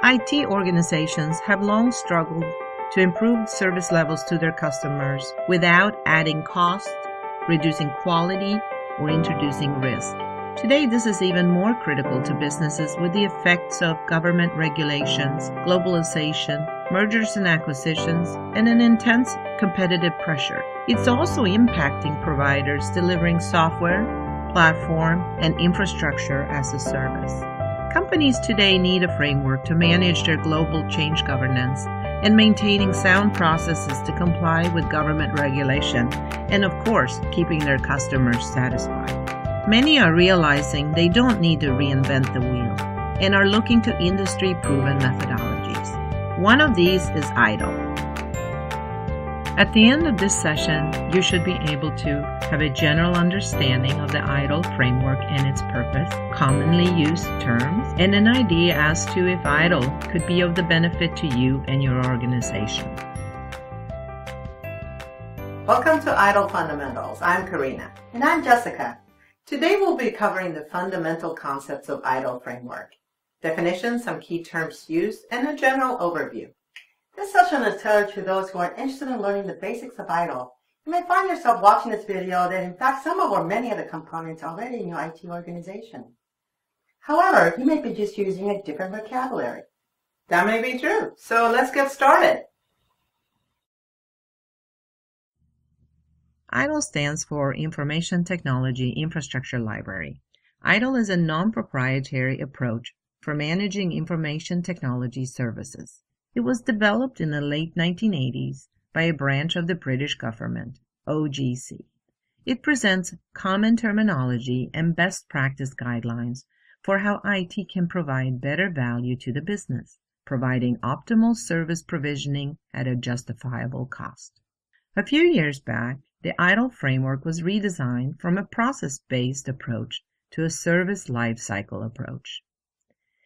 IT organizations have long struggled to improve service levels to their customers without adding costs, reducing quality, or introducing risk. Today, this is even more critical to businesses with the effects of government regulations, globalization, mergers and acquisitions, and an intense competitive pressure. It's also impacting providers delivering software, platform, and infrastructure as a service. Companies today need a framework to manage their global change governance and maintaining sound processes to comply with government regulation and, of course, keeping their customers satisfied. Many are realizing they don't need to reinvent the wheel and are looking to industry-proven methodologies. One of these is ITIL. At the end of this session, you should be able to have a general understanding of the ITIL framework and its purpose, commonly used terms, and an idea as to if ITIL could be of the benefit to you and your organization. Welcome to ITIL Fundamentals. I'm Karina. And I'm Jessica. Today we'll be covering the fundamental concepts of ITIL framework, definitions, some key terms used, and a general overview. This session is tailored to those who are interested in learning the basics of ITIL. You may find yourself watching this video that in fact some of or many of the components are already in your IT organization. However, you may be just using a different vocabulary. That may be true, so let's get started. ITIL stands for Information Technology Infrastructure Library. ITIL is a non-proprietary approach for managing information technology services. It was developed in the late 1980s by a branch of the British government, OGC. It presents common terminology and best practice guidelines for how IT can provide better value to the business, providing optimal service provisioning at a justifiable cost. A few years back, the ITIL framework was redesigned from a process-based approach to a service lifecycle approach.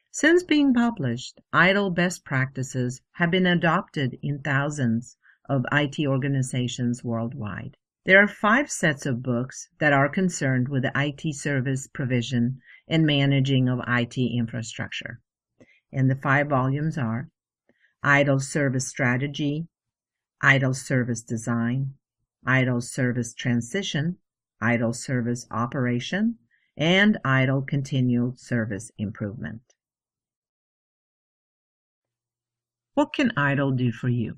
Since being published, ITIL best practices have been adopted in thousands of IT organizations worldwide. There are 5 sets of books that are concerned with the IT service provision and managing of IT infrastructure. And the 5 volumes are ITIL Service Strategy, ITIL Service Design, ITIL Service Transition, ITIL Service Operation, and ITIL Continual Service Improvement. What can ITIL do for you?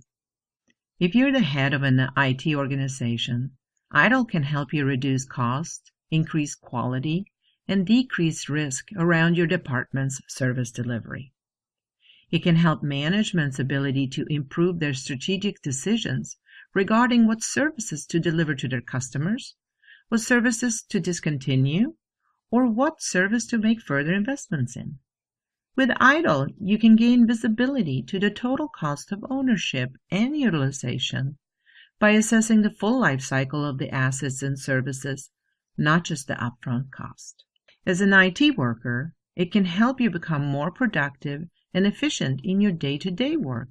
If you're the head of an IT organization, ITIL can help you reduce costs, increase quality, and decrease risk around your department's service delivery. It can help management's ability to improve their strategic decisions regarding what services to deliver to their customers, what services to discontinue, or what service to make further investments in. With ITIL, you can gain visibility to the total cost of ownership and utilization by assessing the full life cycle of the assets and services, not just the upfront cost. As an IT worker, it can help you become more productive and efficient in your day-to-day work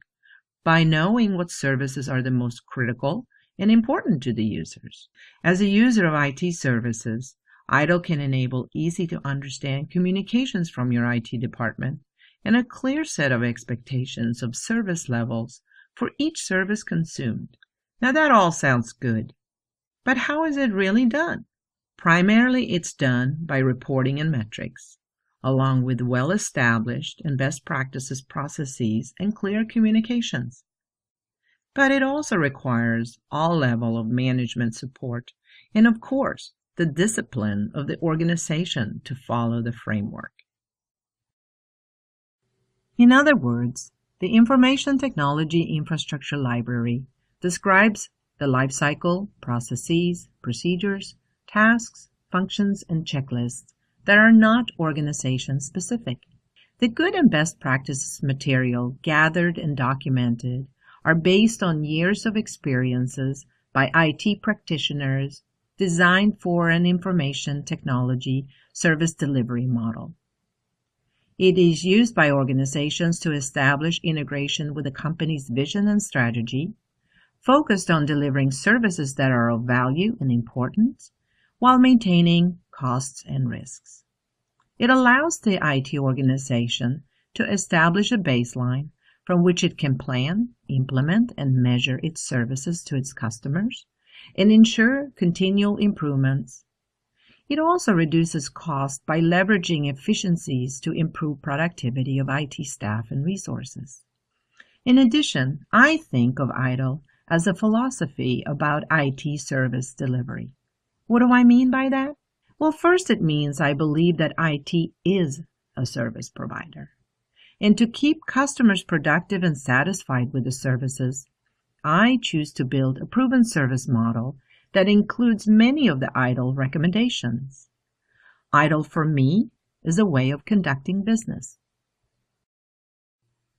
by knowing what services are the most critical and important to the users. As a user of IT services, ITIL can enable easy-to-understand communications from your IT department and a clear set of expectations of service levels for each service consumed. Now that all sounds good, but how is it really done? Primarily, it's done by reporting and metrics, along with well-established and best practices processes and clear communications. But it also requires all level of management support and, of course, the discipline of the organization to follow the framework. In other words, the Information Technology Infrastructure Library describes the lifecycle, processes, procedures, tasks, functions, and checklists that are not organization-specific. The good and best practices material gathered and documented are based on years of experiences by IT practitioners designed for an information technology service delivery model. It is used by organizations to establish integration with the company's vision and strategy, focused on delivering services that are of value and importance, while maintaining costs and risks. It allows the IT organization to establish a baseline from which it can plan, implement, and measure its services to its customers and ensure continual improvements. It also reduces cost by leveraging efficiencies to improve productivity of IT staff and resources. In addition, I think of ITIL as a philosophy about IT service delivery. What do I mean by that? Well, first it means I believe that IT is a service provider. And to keep customers productive and satisfied with the services, I choose to build a proven service model that includes many of the ITIL recommendations. ITIL for me is a way of conducting business.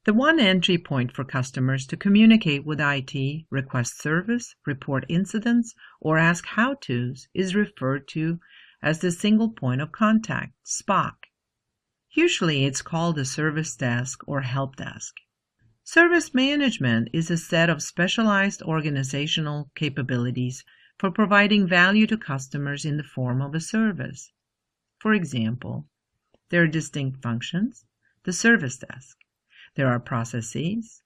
The one entry point for customers to communicate with IT, request service, report incidents, or ask how-tos is referred to as the single point of contact, SPOC. Usually it's called a service desk or help desk. Service management is a set of specialized organizational capabilities for providing value to customers in the form of a service. For example, there are distinct functions, the service desk. There are processes.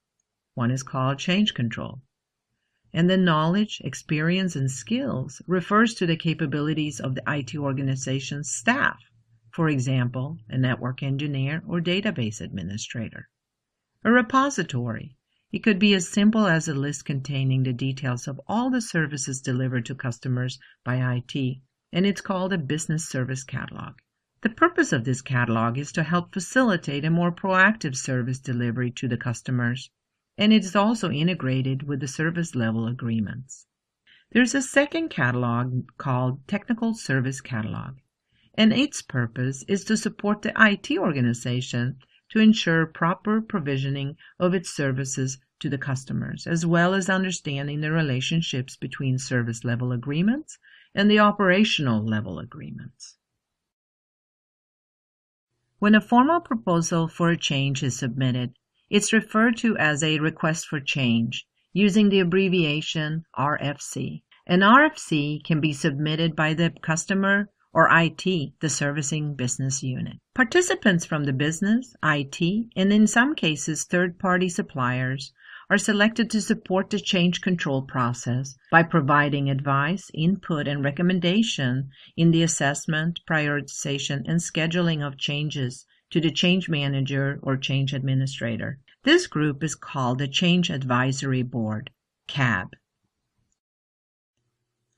One is called change control. And the knowledge, experience, and skills refers to the capabilities of the IT organization's staff. For example, a network engineer or database administrator. A repository. It could be as simple as a list containing the details of all the services delivered to customers by IT, and it's called a business service catalog. The purpose of this catalog is to help facilitate a more proactive service delivery to the customers, and it is also integrated with the service level agreements. There's a second catalog called Technical Service Catalog, and its purpose is to support the IT organization to ensure proper provisioning of its services to the customers, as well as understanding the relationships between service level agreements and the operational level agreements. When a formal proposal for a change is submitted, it's referred to as a request for change, using the abbreviation RFC. An RFC can be submitted by the customer or IT, the servicing business unit. Participants from the business, IT, and in some cases third-party suppliers are selected to support the change control process by providing advice, input, and recommendation in the assessment, prioritization, and scheduling of changes to the change manager or change administrator. This group is called the Change Advisory Board, CAB.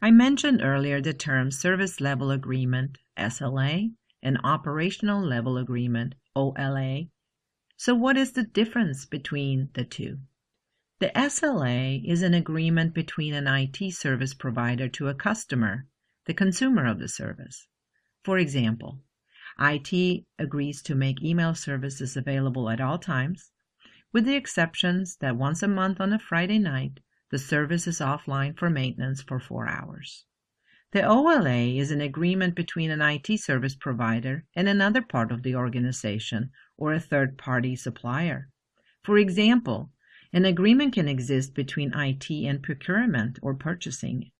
I mentioned earlier the term Service Level Agreement, SLA, and Operational Level Agreement, OLA. So what is the difference between the two? The SLA is an agreement between an IT service provider to a customer, the consumer of the service. For example, IT agrees to make email services available at all times, with the exceptions that once a month on a Friday night, the service is offline for maintenance for 4 hours. The OLA is an agreement between an IT service provider and another part of the organization or a third-party supplier. For example, an agreement can exist between IT and procurement or purchasing